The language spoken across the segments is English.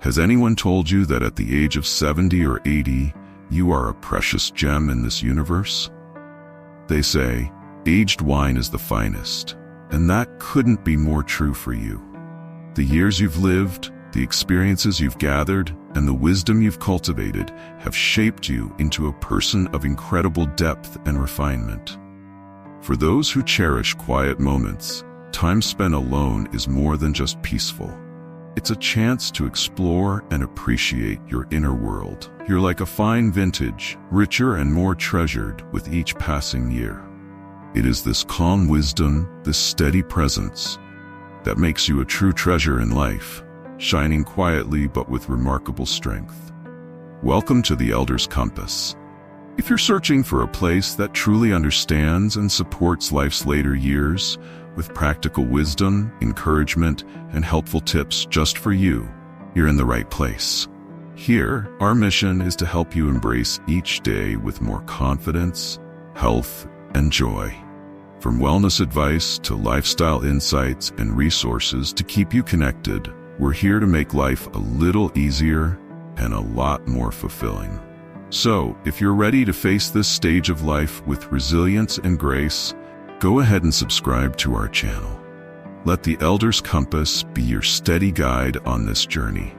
Has anyone told you that at the age of 70 or 80, you are a precious gem in this universe? They say, aged wine is the finest, and that couldn't be more true for you. The years you've lived, the experiences you've gathered, and the wisdom you've cultivated have shaped you into a person of incredible depth and refinement. For those who cherish quiet moments, time spent alone is more than just peaceful. It's a chance to explore and appreciate your inner world. You're like a fine vintage, richer and more treasured with each passing year. It is this calm wisdom, this steady presence, that makes you a true treasure in life, shining quietly but with remarkable strength. Welcome to the Elder's Compass. If you're searching for a place that truly understands and supports life's later years, with practical wisdom, encouragement, and helpful tips just for you, you're in the right place. Here, our mission is to help you embrace each day with more confidence, health, and joy. From wellness advice to lifestyle insights and resources to keep you connected, we're here to make life a little easier and a lot more fulfilling. So, if you're ready to face this stage of life with resilience and grace, go ahead and subscribe to our channel. Let the Elder's Compass be your steady guide on this journey.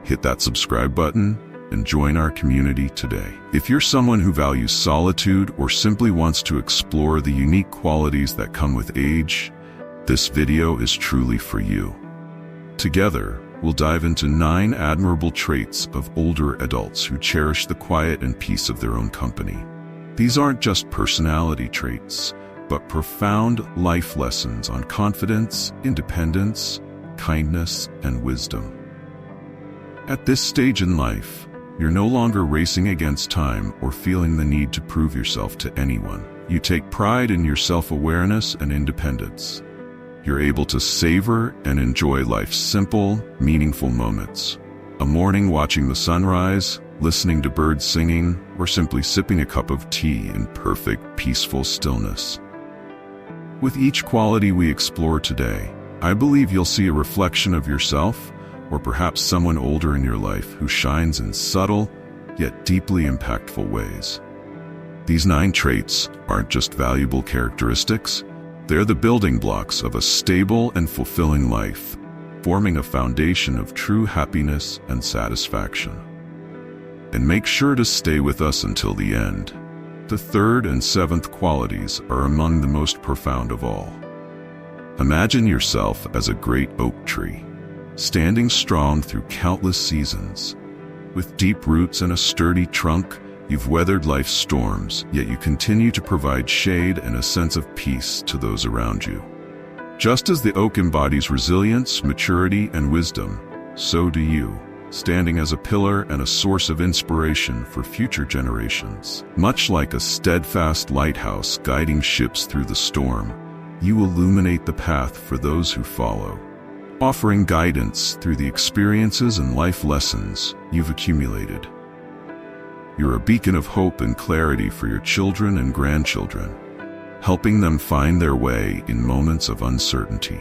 Hit that subscribe button and join our community today. If you're someone who values solitude or simply wants to explore the unique qualities that come with age, this video is truly for you. Together, we'll dive into 9 admirable traits of older adults who cherish the quiet and peace of their own company. These aren't just personality traits, but profound life lessons on confidence, independence, kindness, and wisdom. At this stage in life, you're no longer racing against time or feeling the need to prove yourself to anyone. You take pride in your self-awareness and independence. You're able to savor and enjoy life's simple, meaningful moments. A morning watching the sunrise, listening to birds singing, or simply sipping a cup of tea in perfect, peaceful stillness. With each quality we explore today, I believe you'll see a reflection of yourself, or perhaps someone older in your life who shines in subtle, yet deeply impactful ways. These 9 traits aren't just valuable characteristics, they're the building blocks of a stable and fulfilling life, forming a foundation of true happiness and satisfaction. And make sure to stay with us until the end. The 3rd and 7th qualities are among the most profound of all. Imagine yourself as a great oak tree, standing strong through countless seasons. With deep roots and a sturdy trunk, you've weathered life's storms, yet you continue to provide shade and a sense of peace to those around you. Just as the oak embodies resilience, maturity, and wisdom, so do you, standing as a pillar and a source of inspiration for future generations. Much like a steadfast lighthouse guiding ships through the storm, you illuminate the path for those who follow, offering guidance through the experiences and life lessons you've accumulated. You're a beacon of hope and clarity for your children and grandchildren, helping them find their way in moments of uncertainty.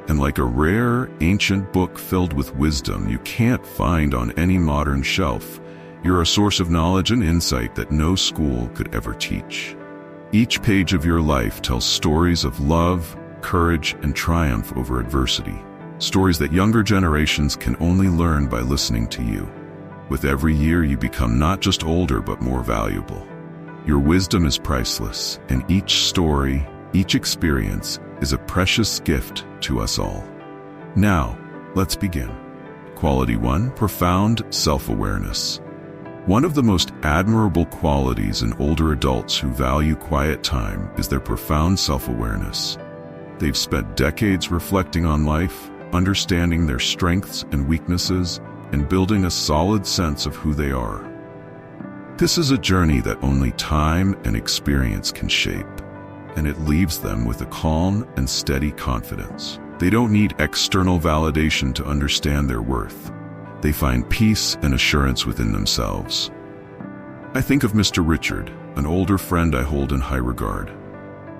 And like a rare, ancient book filled with wisdom you can't find on any modern shelf, you're a source of knowledge and insight that no school could ever teach. Each page of your life tells stories of love, courage, and triumph over adversity. Stories that younger generations can only learn by listening to you. With every year, you become not just older, but more valuable. Your wisdom is priceless, and each story, each experience, is a precious gift to us all. Now, let's begin. Quality 1, profound self-awareness. One of the most admirable qualities in older adults who value quiet time is their profound self-awareness. They've spent decades reflecting on life, understanding their strengths and weaknesses, and building a solid sense of who they are. This is a journey that only time and experience can shape, and it leaves them with a calm and steady confidence. They don't need external validation to understand their worth. They find peace and assurance within themselves. I think of Mr. Richard, an older friend I hold in high regard.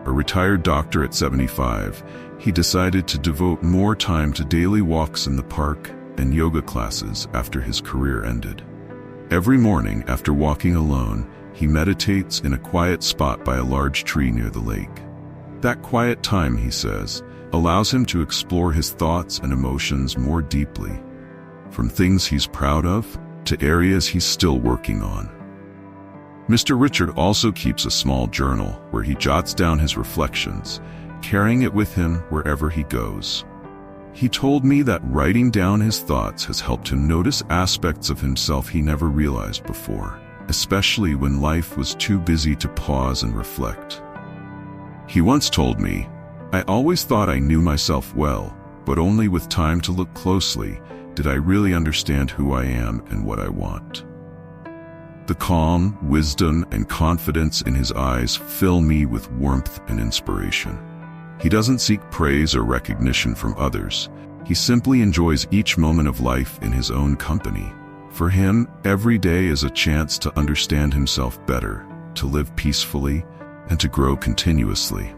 A retired doctor at 75, he decided to devote more time to daily walks in the park, and yoga classes after his career ended. Every morning after walking alone, he meditates in a quiet spot by a large tree near the lake. That quiet time, he says, allows him to explore his thoughts and emotions more deeply, from things he's proud of to areas he's still working on. Mr. Richard also keeps a small journal where he jots down his reflections, carrying it with him wherever he goes. He told me that writing down his thoughts has helped him notice aspects of himself he never realized before, especially when life was too busy to pause and reflect. He once told me, "I always thought I knew myself well, but only with time to look closely did I really understand who I am and what I want." The calm, wisdom, and confidence in his eyes fill me with warmth and inspiration. He doesn't seek praise or recognition from others. He simply enjoys each moment of life in his own company. For him, every day is a chance to understand himself better, to live peacefully, and to grow continuously.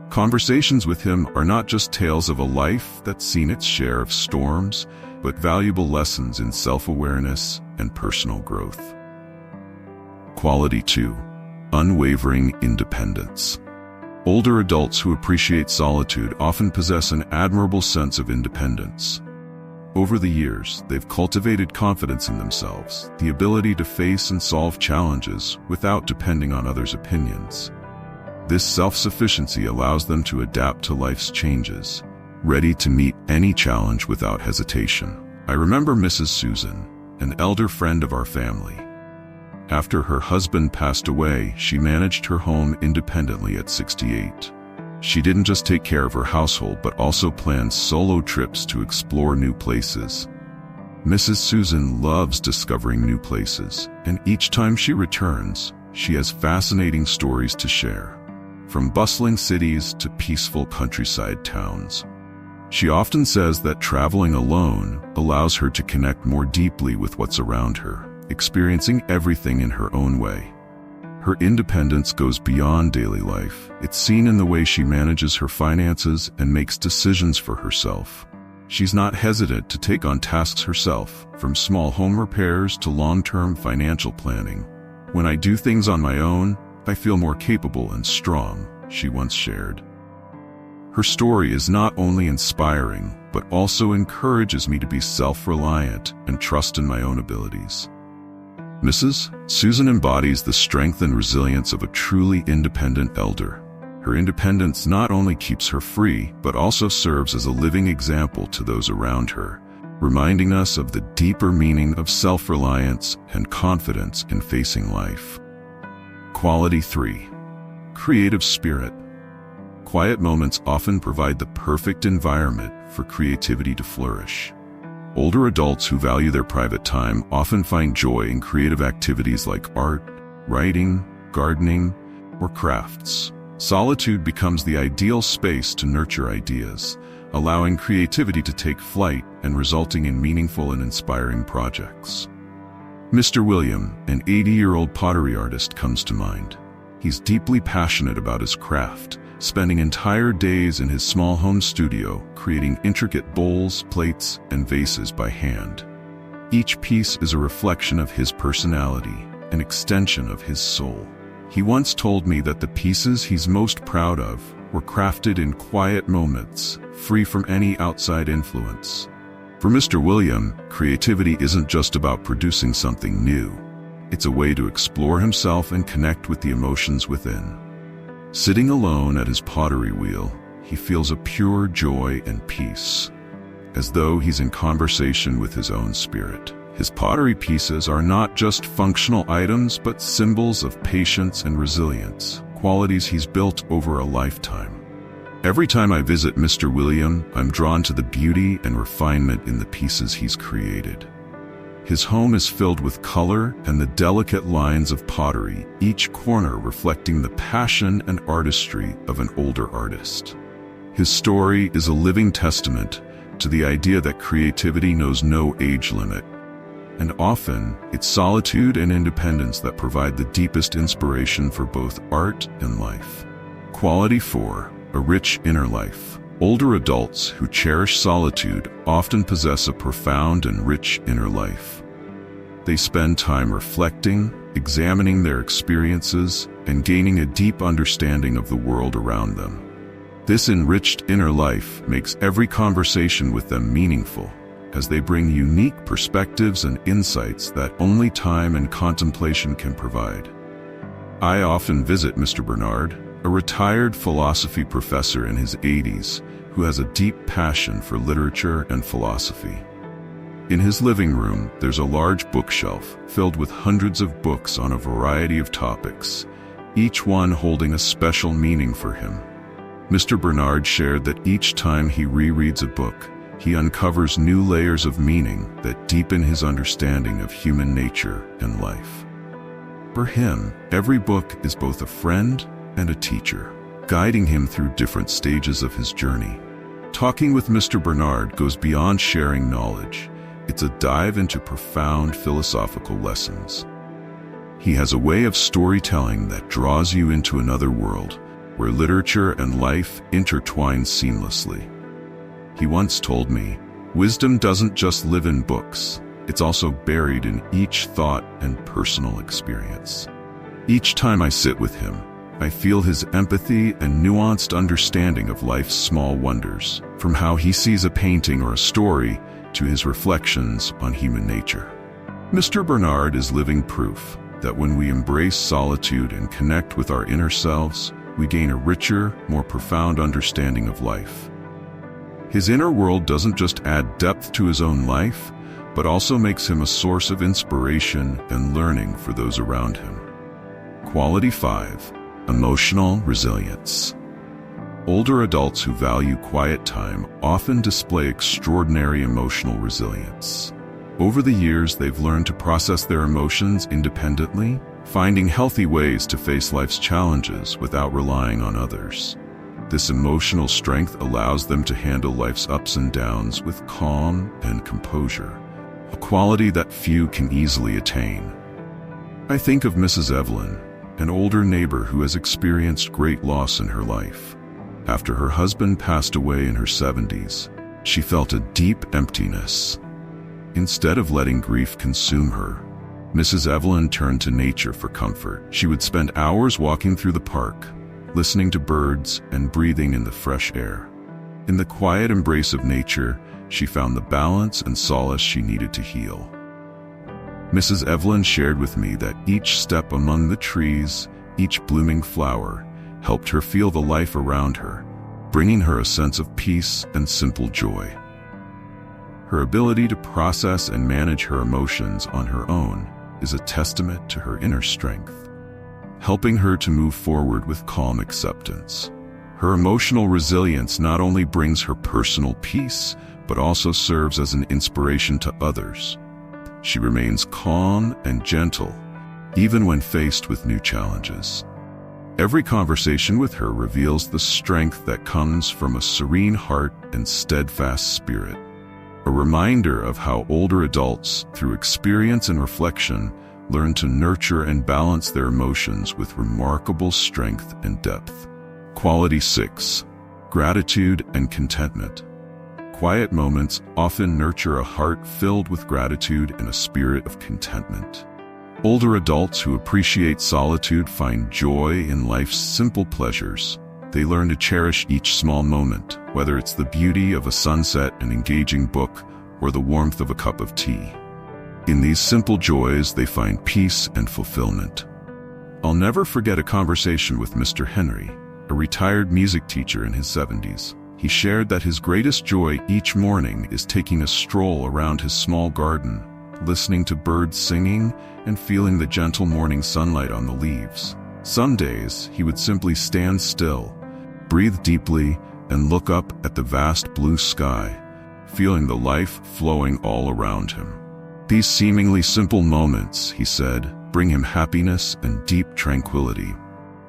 Conversations with him are not just tales of a life that's seen its share of storms, but valuable lessons in self-awareness and personal growth. Quality 2. Unwavering independence. Older adults who appreciate solitude often possess an admirable sense of independence. Over the years, they've cultivated confidence in themselves, the ability to face and solve challenges without depending on others' opinions. This self-sufficiency allows them to adapt to life's changes, ready to meet any challenge without hesitation. I remember Mrs. Susan, an elder friend of our family. After her husband passed away, she managed her home independently at 68. She didn't just take care of her household, but also planned solo trips to explore new places. Mrs. Susan loves discovering new places, and each time she returns, she has fascinating stories to share. From bustling cities to peaceful countryside towns. She often says that traveling alone allows her to connect more deeply with what's around her, experiencing everything in her own way. Her independence goes beyond daily life. It's seen in the way she manages her finances and makes decisions for herself. She's not hesitant to take on tasks herself, from small home repairs to long-term financial planning. "When I do things on my own, I feel more capable and strong," she once shared. Her story is not only inspiring, but also encourages me to be self-reliant and trust in my own abilities. Mrs. Susan embodies the strength and resilience of a truly independent elder. Her independence not only keeps her free, but also serves as a living example to those around her, reminding us of the deeper meaning of self-reliance and confidence in facing life. Quality 3. Creative spirit. Quiet moments often provide the perfect environment for creativity to flourish. Older adults who value their private time often find joy in creative activities like art, writing, gardening, or crafts. Solitude becomes the ideal space to nurture ideas, allowing creativity to take flight and resulting in meaningful and inspiring projects. Mr. William, an 80-year-old pottery artist, comes to mind. He's deeply passionate about his craft, spending entire days in his small home studio creating intricate bowls, plates, and vases by hand. Each piece is a reflection of his personality, an extension of his soul. He once told me that the pieces he's most proud of were crafted in quiet moments, free from any outside influence. For Mr. William, creativity isn't just about producing something new. It's a way to explore himself and connect with the emotions within. Sitting alone at his pottery wheel, he feels a pure joy and peace, as though he's in conversation with his own spirit. His pottery pieces are not just functional items, but symbols of patience and resilience, qualities he's built over a lifetime. Every time I visit Mr. William, I'm drawn to the beauty and refinement in the pieces he's created. His home is filled with color and the delicate lines of pottery, each corner reflecting the passion and artistry of an older artist. His story is a living testament to the idea that creativity knows no age limit, and often it's solitude and independence that provide the deepest inspiration for both art and life. Quality 4. A rich inner life. Older adults who cherish solitude often possess a profound and rich inner life. They spend time reflecting, examining their experiences, and gaining a deep understanding of the world around them. This enriched inner life makes every conversation with them meaningful, as they bring unique perspectives and insights that only time and contemplation can provide. I often visit Mr. Bernard, a retired philosophy professor in his 80s who has a deep passion for literature and philosophy. In his living room, there's a large bookshelf filled with hundreds of books on a variety of topics, each one holding a special meaning for him. Mr. Bernard shared that each time he rereads a book, he uncovers new layers of meaning that deepen his understanding of human nature and life. For him, every book is both a friend and a teacher, guiding him through different stages of his journey. Talking with Mr. Bernard goes beyond sharing knowledge. It's a dive into profound philosophical lessons. He has a way of storytelling that draws you into another world, where literature and life intertwine seamlessly. He once told me, "Wisdom doesn't just live in books, it's also buried in each thought and personal experience." Each time I sit with him, I feel his empathy and nuanced understanding of life's small wonders, from how he sees a painting or a story to his reflections on human nature. Mr. Bernard is living proof that when we embrace solitude and connect with our inner selves, we gain a richer, more profound understanding of life. His inner world doesn't just add depth to his own life, but also makes him a source of inspiration and learning for those around him. Quality 5. Emotional resilience. Older adults who value quiet time often display extraordinary emotional resilience. Over the years, they've learned to process their emotions independently, finding healthy ways to face life's challenges without relying on others. This emotional strength allows them to handle life's ups and downs with calm and composure, a quality that few can easily attain. I think of Mrs. Evelyn, an older neighbor who has experienced great loss in her life. After her husband passed away in her 70s, she felt a deep emptiness. Instead of letting grief consume her, Mrs. Evelyn turned to nature for comfort. She would spend hours walking through the park, listening to birds and breathing in the fresh air. In the quiet embrace of nature, she found the balance and solace she needed to heal. Mrs. Evelyn shared with me that each step among the trees, each blooming flower, helped her feel the life around her, bringing her a sense of peace and simple joy. Her ability to process and manage her emotions on her own is a testament to her inner strength, helping her to move forward with calm acceptance. Her emotional resilience not only brings her personal peace, but also serves as an inspiration to others. She remains calm and gentle, even when faced with new challenges. Every conversation with her reveals the strength that comes from a serene heart and steadfast spirit, a reminder of how older adults, through experience and reflection, learn to nurture and balance their emotions with remarkable strength and depth. Quality 6. Gratitude and contentment. Quiet moments often nurture a heart filled with gratitude and a spirit of contentment. Older adults who appreciate solitude find joy in life's simple pleasures. They learn to cherish each small moment, whether it's the beauty of a sunset, an engaging book, or the warmth of a cup of tea. In these simple joys, they find peace and fulfillment. I'll never forget a conversation with Mr. Henry, a retired music teacher in his 70s. He shared that his greatest joy each morning is taking a stroll around his small garden, listening to birds singing and feeling the gentle morning sunlight on the leaves. Some days, he would simply stand still, breathe deeply, and look up at the vast blue sky, feeling the life flowing all around him. These seemingly simple moments, he said, bring him happiness and deep tranquility.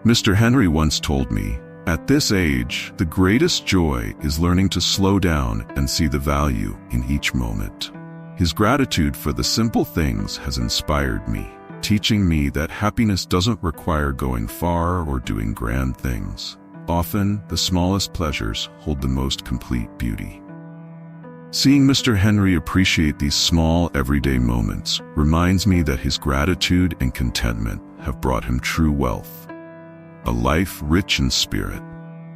Mr. Henry once told me, "At this age, the greatest joy is learning to slow down and see the value in each moment." His gratitude for the simple things has inspired me, teaching me that happiness doesn't require going far or doing grand things. often the smallest pleasures hold the most complete beauty. Seeing Mr. Henry appreciate these small, everyday moments reminds me that his gratitude and contentment have brought him true wealth, a life rich in spirit.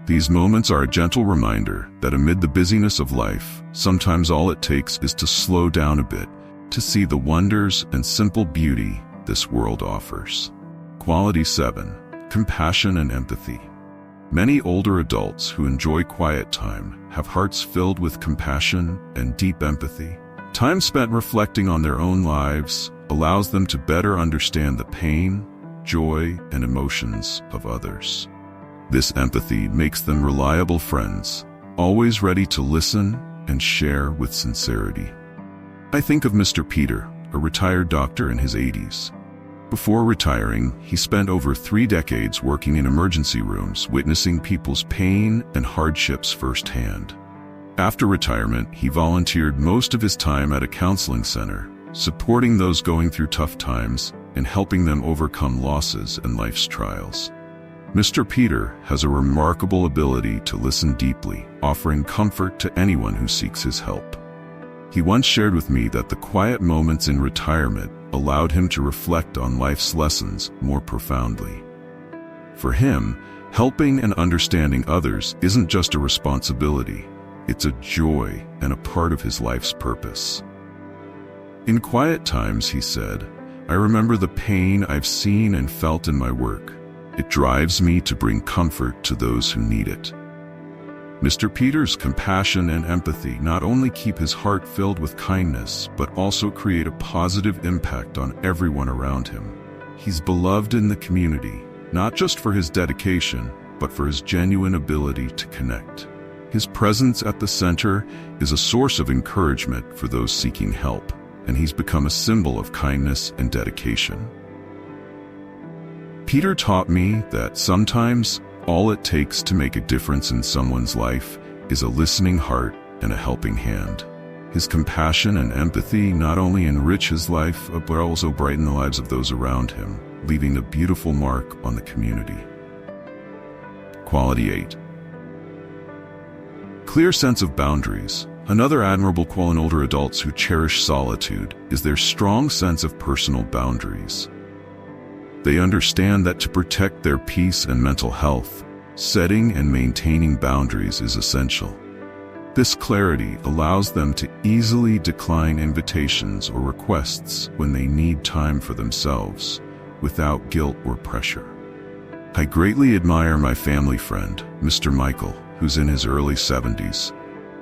These moments are a gentle reminder that amid the busyness of life, sometimes all it takes is to slow down a bit to see the wonders and simple beauty this world offers. Quality 7. Compassion and empathy. Many older adults who enjoy quiet time have hearts filled with compassion and deep empathy. Time spent reflecting on their own lives allows them to better understand the pain, joy, and emotions of others. This empathy makes them reliable friends, always ready to listen and share with sincerity. I think of Mr. Peter, a retired doctor in his 80s. Before retiring, he spent over 3 decades working in emergency rooms, witnessing people's pain and hardships firsthand. After retirement, he volunteered most of his time at a counseling center, supporting those going through tough times and helping them overcome losses and life's trials. Mr. Peter has a remarkable ability to listen deeply, offering comfort to anyone who seeks his help. He once shared with me that the quiet moments in retirement allowed him to reflect on life's lessons more profoundly. For him, helping and understanding others isn't just a responsibility, it's a joy and a part of his life's purpose. In quiet times, he said, I remember the pain I've seen and felt in my work. It drives me to bring comfort to those who need it. Mr. Peter's compassion and empathy not only keep his heart filled with kindness, but also create a positive impact on everyone around him. He's beloved in the community, not just for his dedication, but for his genuine ability to connect. His presence at the center is a source of encouragement for those seeking help, and he's become a symbol of kindness and dedication. Peter taught me that sometimes all it takes to make a difference in someone's life is a listening heart and a helping hand. His compassion and empathy not only enrich his life, but also brighten the lives of those around him, leaving a beautiful mark on the community. Quality 8. Clear sense of boundaries. Another admirable quality in older adults who cherish solitude is their strong sense of personal boundaries. They understand that to protect their peace and mental health, setting and maintaining boundaries is essential. This clarity allows them to easily decline invitations or requests when they need time for themselves, without guilt or pressure. I greatly admire my family friend, Mr. Michael, who's in his early 70s.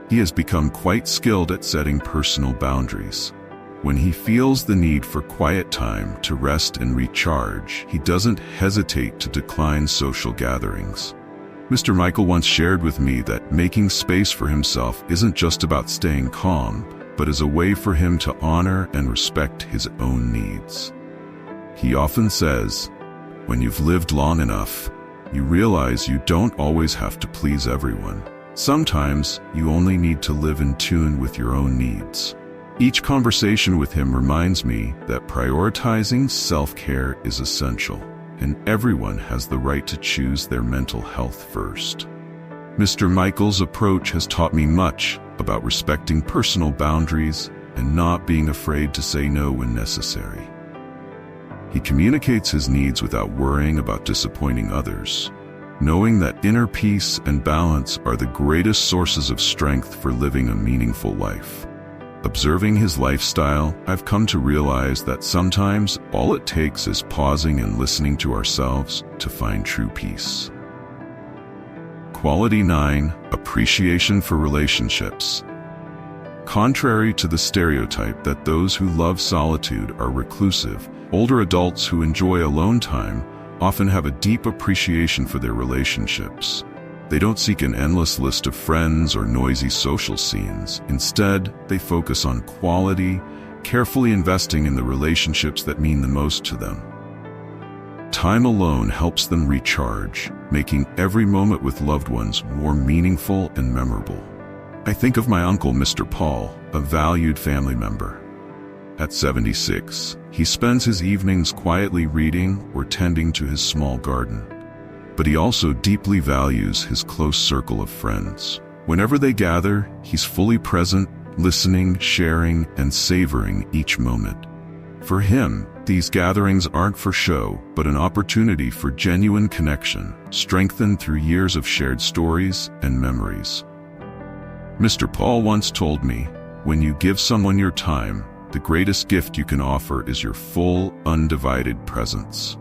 He has become quite skilled at setting personal boundaries. When he feels the need for quiet time to rest and recharge, he doesn't hesitate to decline social gatherings. Mr. Michael once shared with me that making space for himself isn't just about staying calm, but is a way for him to honor and respect his own needs. He often says, when you've lived long enough, you realize you don't always have to please everyone. Sometimes you only need to live in tune with your own needs. Each conversation with him reminds me that prioritizing self-care is essential, and everyone has the right to choose their mental health first. Mr. Michael's approach has taught me much about respecting personal boundaries and not being afraid to say no when necessary. He communicates his needs without worrying about disappointing others, knowing that inner peace and balance are the greatest sources of strength for living a meaningful life. Observing his lifestyle, I've come to realize that sometimes all it takes is pausing and listening to ourselves to find true peace. Quality 9. Appreciation for relationships. Contrary to the stereotype that those who love solitude are reclusive, older adults who enjoy alone time often have a deep appreciation for their relationships. They don't seek an endless list of friends or noisy social scenes. Instead, they focus on quality, carefully investing in the relationships that mean the most to them. Time alone helps them recharge, making every moment with loved ones more meaningful and memorable. I think of my uncle, Mr. Paul, a valued family member. At 76, he spends his evenings quietly reading or tending to his small garden. but he also deeply values his close circle of friends. Whenever they gather, he's fully present, listening, sharing, and savoring each moment. For him, these gatherings aren't for show, but an opportunity for genuine connection, strengthened through years of shared stories and memories. Mr. Paul once told me, "When you give someone your time, the greatest gift you can offer is your full, undivided presence."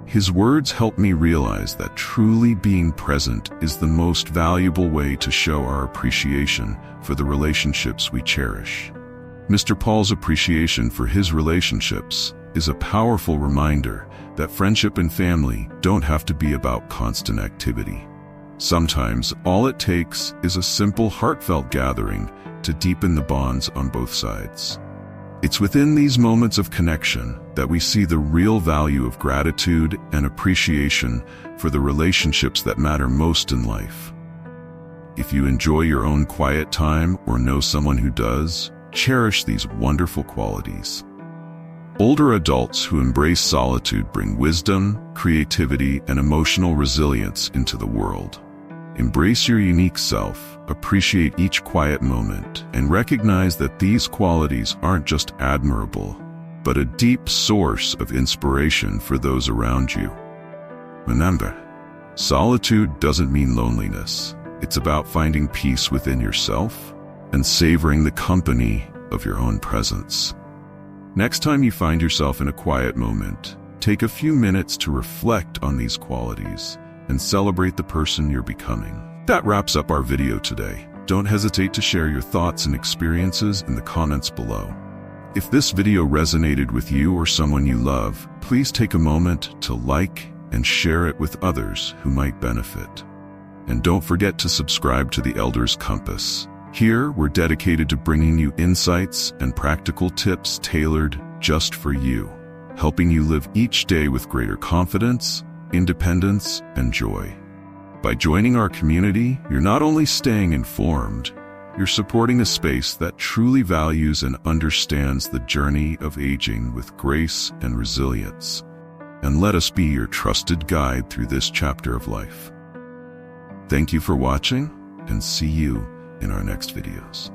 His words helped me realize that truly being present is the most valuable way to show our appreciation for the relationships we cherish. Mr. Paul's appreciation for his relationships is a powerful reminder that friendship and family don't have to be about constant activity. Sometimes, all it takes is a simple, heartfelt gathering to deepen the bonds on both sides. It's within these moments of connection that we see the real value of gratitude and appreciation for the relationships that matter most in life. If you enjoy your own quiet time or know someone who does, cherish these wonderful qualities. Older adults who embrace solitude bring wisdom, creativity, and emotional resilience into the world. Embrace your unique self, appreciate each quiet moment, and recognize that these qualities aren't just admirable, but a deep source of inspiration for those around you. Remember, solitude doesn't mean loneliness. It's about finding peace within yourself and savoring the company of your own presence. Next time you find yourself in a quiet moment, take a few minutes to reflect on these qualities and celebrate the person you're becoming. That wraps up our video today. Don't hesitate to share your thoughts and experiences in the comments below. If this video resonated with you or someone you love, please take a moment to like and share it with others who might benefit. And don't forget to subscribe to the Elders Compass. Here, we're dedicated to bringing you insights and practical tips tailored just for you, helping you live each day with greater confidence, independence, and joy. By joining our community, you're not only staying informed, you're supporting a space that truly values and understands the journey of aging with grace and resilience. And let us be your trusted guide through this chapter of life. Thank you for watching, and see you in our next videos.